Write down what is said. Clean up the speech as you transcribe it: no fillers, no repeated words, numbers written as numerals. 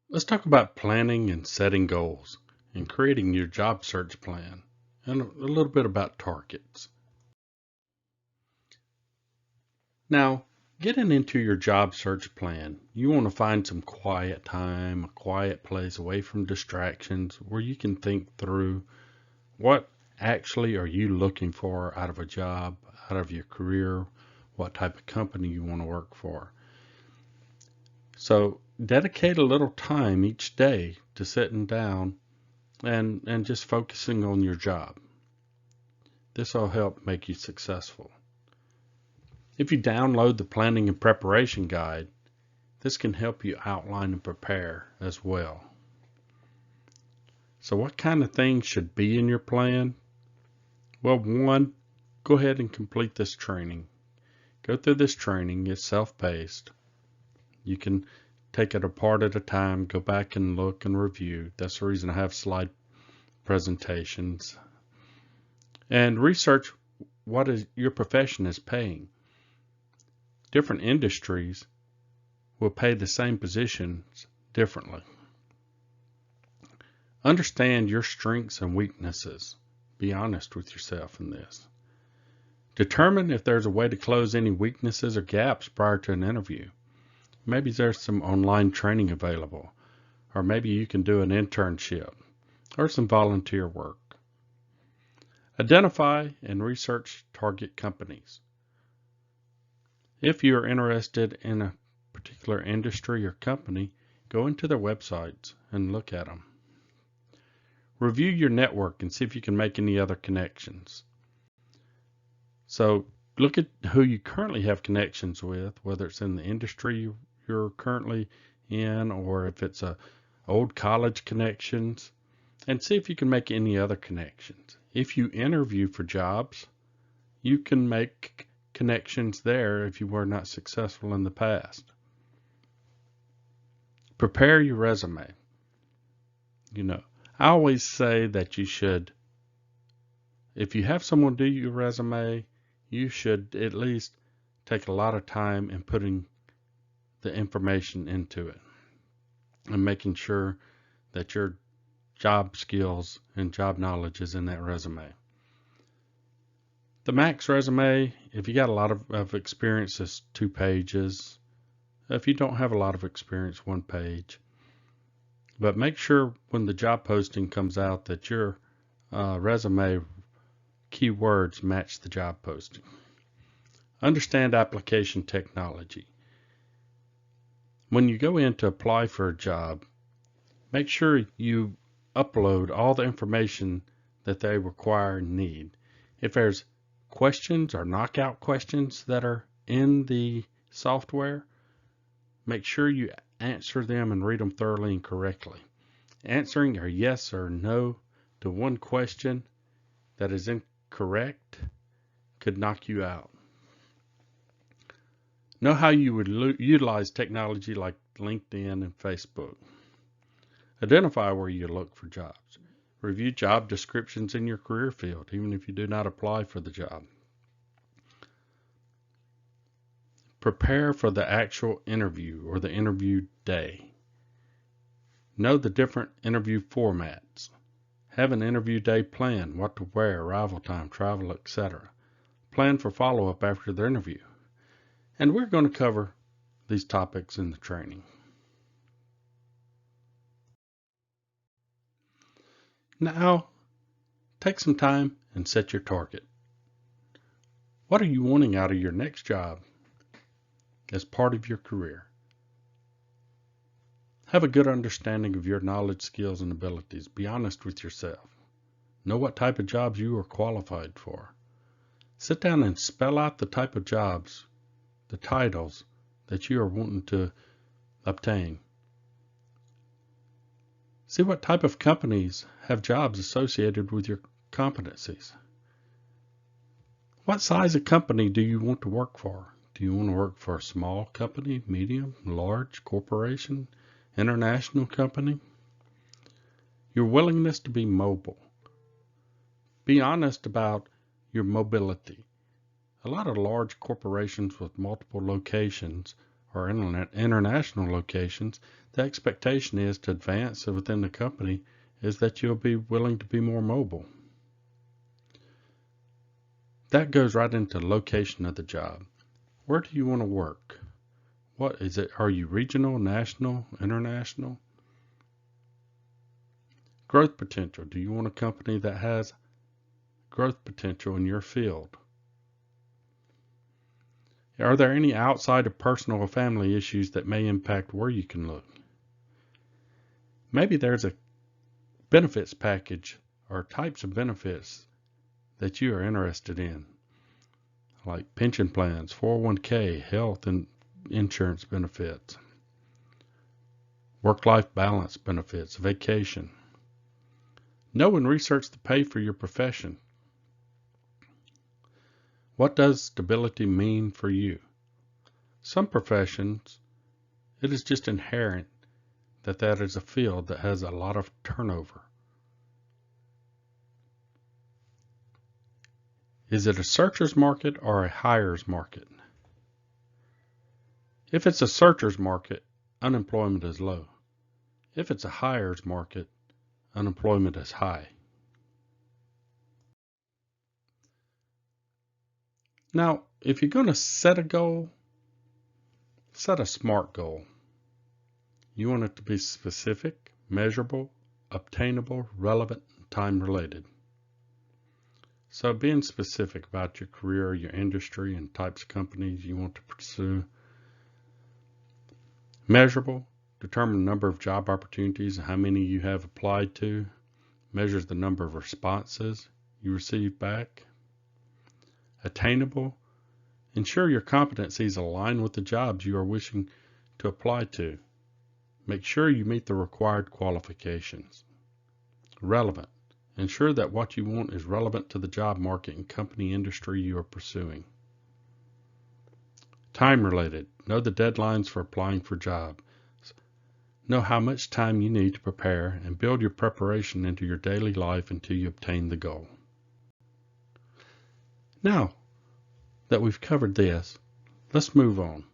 Let's talk about planning and setting goals and creating your job search plan and a little bit about targets. Now, getting into your job search plan, you want to find some quiet time, a quiet place away from distractions where you can think through what actually are you looking for out of a job, out of your career, what type of company you want to work for. So dedicate a little time each day to sitting down and just focusing on your job. This will help make you successful. If you download the planning and preparation guide, this can help you outline and prepare as well. So what kind of things should be in your plan? Well, one, go ahead and complete this training. Go through this training. It's self-paced. You can take it a part at a time, go back and look and review. That's the reason I have slide presentations. And research what is your profession is paying. Different industries will pay the same positions differently. Understand your strengths and weaknesses. Be honest with yourself in this. Determine if there's a way to close any weaknesses or gaps prior to an interview. Maybe there's some online training available, or maybe you can do an internship or some volunteer work. Identify and research target companies. If you are interested in a particular industry or company, go into their websites and look at them. Review your network and see if you can make any other connections. So look at who you currently have connections with, whether it's in the industry you're currently in or if it's old college connections, and see if you can make any other connections. If you interview for jobs, you can make connections there if you were not successful in the past. Prepare your resume. I always say that you should, if you have someone do your resume, you should at least take a lot of time in putting the information into it and making sure that your job skills and job knowledge is in that resume. The max resume, if you got a lot of experience, is 2 pages. If you don't have a lot of experience, 1 page. But make sure when the job posting comes out that your resume keywords match the job posting. Understand application technology. When you go in to apply for a job, make sure you upload all the information that they require and need. If there's questions or knockout questions that are in the software, make sure you answer them and read them thoroughly and correctly. Answering a yes or no to one question that is incorrect could knock you out. Know how you would utilize technology like LinkedIn and Facebook. Identify where you look for jobs. Review job descriptions in your career field, even if you do not apply for the job. Prepare for the actual interview or the interview day. Know the different interview formats. Have an interview day plan, what to wear, arrival time, travel, etc. Plan for follow-up after the interview. And we're going to cover these topics in the training. Now, take some time and set your target. What are you wanting out of your next job as part of your career? Have a good understanding of your knowledge, skills, and abilities. Be honest with yourself. Know what type of jobs you are qualified for. Sit down and spell out the type of jobs, the titles that you are wanting to obtain. See what type of companies have jobs associated with your competencies. What size of company do you want to work for? Do you want to work for a small company, medium, large, corporation, international company? Your willingness to be mobile. Be honest about your mobility. A lot of large corporations with multiple locations or international locations, the expectation is to advance within the company is that you'll be willing to be more mobile. That goes right into location of the job. Where do you want to work? What is it? Are you regional, national, international? Growth potential. Do you want a company that has growth potential in your field? Are there any outside of personal or family issues that may impact where you can look? Maybe there's a benefits package or types of benefits that you are interested in, like pension plans, 401k, health and insurance benefits, work-life balance benefits, vacation. Know and research the pay for your profession. What does stability mean for you? Some professions, it is just inherent that is a field that has a lot of turnover. Is it a searcher's market or a hirer's market? If it's a searcher's market, unemployment is low. If it's a hirer's market, unemployment is high. Now, if you're going to set a goal, set a SMART goal. You want it to be specific, measurable, obtainable, relevant, and time-related. So being specific about your career, your industry, and types of companies you want to pursue. Measurable, determine the number of job opportunities and how many you have applied to. Measures the number of responses you receive back. Attainable, ensure your competencies align with the jobs you are wishing to apply to. Make sure you meet the required qualifications. Relevant, ensure that what you want is relevant to the job market and company industry you are pursuing. Time-related, know the deadlines for applying for jobs. Know how much time you need to prepare and build your preparation into your daily life until you obtain the goal. Now that we've covered this, let's move on.